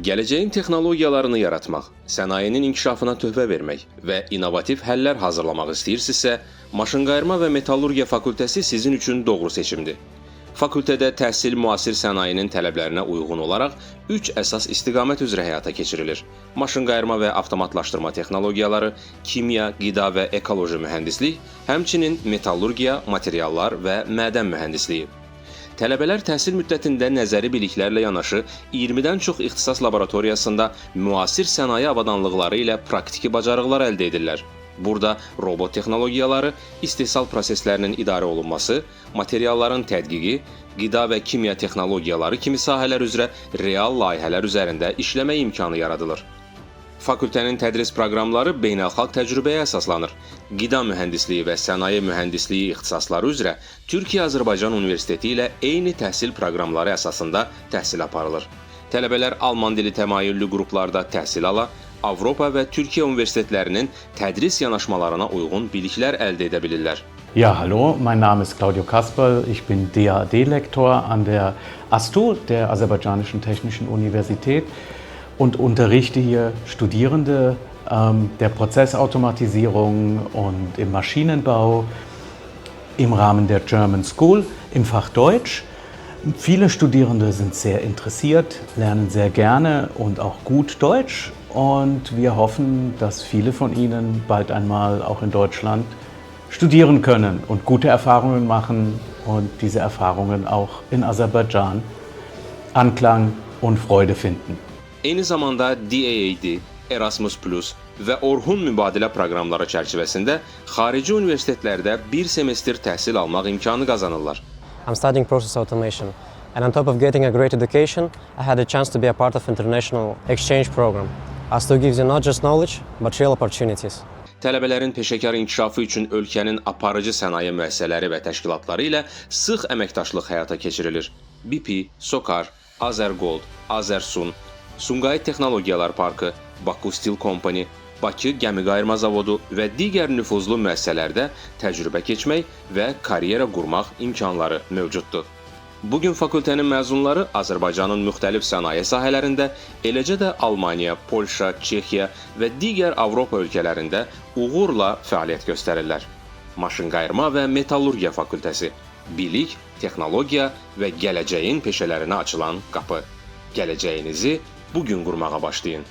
Gələcəyin texnologiyalarını yaratmaq, sənayenin inkişafına töhfə vermək və innovativ həllər hazırlamaq istəyirsinizsə, Maşınqayırma və Metallurgiya fakültəsi sizin üçün doğru seçimdir. Fakültədə təhsil müasir sənayenin tələblərinə uyğun olaraq 3 əsas istiqamət üzrə həyata keçirilir. Maşınqayırma və avtomatlaşdırma texnologiyaları, kimya, qida və ekoloji mühəndislik, həmçinin metallurgiya, materiallar və mədən mühəndisliyi. Tələbələr təhsil müddətində nəzəri biliklərlə yanaşı 20-dən çox ixtisas laboratoriyasında müasir sənaye avadanlıqları ilə praktiki bacarıqlar əldə edirlər. Burada robot texnologiyaları, istehsal proseslərinin idarə olunması, materialların tədqiqi, qida və kimya texnologiyaları kimi sahələr üzrə real layihələr üzərində işləmə imkanı yaradılır. Fakültənin tədris proqramları beynəlxalq təcrübəyə əsaslanır. Qida mühəndisliyi və sənaye mühəndisliyi ixtisasları üzrə Türkiyə-Azərbaycan Universiteti ilə eyni təhsil proqramları əsasında təhsil aparılır. Tələbələr Alman dili təmayüllü qruplarda təhsil ala, Avropa və Türkiyə universitetlərinin tədris yanaşmalarına uyğun biliklər əldə edə bilirlər. Ja, hallo, mein Name ist Claudio Kasperl, ich bin DAAD-Lektor an der ASTU, der Aserbaidschanischen Technischen Universität, und unterrichte hier Studierende der Prozessautomatisierung und im Maschinenbau im Rahmen der German School im Fach Deutsch. Viele Studierende sind sehr interessiert, lernen sehr gerne und auch gut Deutsch, und wir hoffen, dass viele von ihnen bald einmal auch in Deutschland studieren können und gute Erfahrungen machen und diese Erfahrungen auch in Aserbaidschan Anklang und Freude finden. Eyni zamanda DAAD, Erasmus Plus və Orhun mübadilə proqramları çərçivəsində xarici universitetlərdə bir semestr təhsil almaq imkanı qazanırlar. I'm studying process automation, and on top of getting a great education, I had a chance to be a part of international exchange program. ASTU gives you not just knowledge, but real opportunities. Tələbələrin peşəkar inkişafı üçün ölkənin aparıcı sənaye müəssisələri və təşkilatları ilə sıx əməkdaşlıq həyata keçirilir. BP, SOCAR, Azergold, Azersun, Sumqayıt Texnologiyalar Parkı, Baku Steel Company, Bakı Gəmiqayırma Zavodu və digər nüfuzlu müəssisələrdə təcrübə keçmək və karyera qurmaq imkanları mövcuddur. Bugün fakültənin məzunları Azərbaycanın müxtəlif sənaye sahələrində, eləcə də Almaniya, Polşa, Çexiya və digər Avropa ölkələrində uğurla fəaliyyət göstərirlər. Maşınqayırma və Metallurgiya fakültəsi, bilik, texnologiya və gələcəyin peşələrinə açılan qapı. Gələcəyinizi bugün qurmağa başlayın.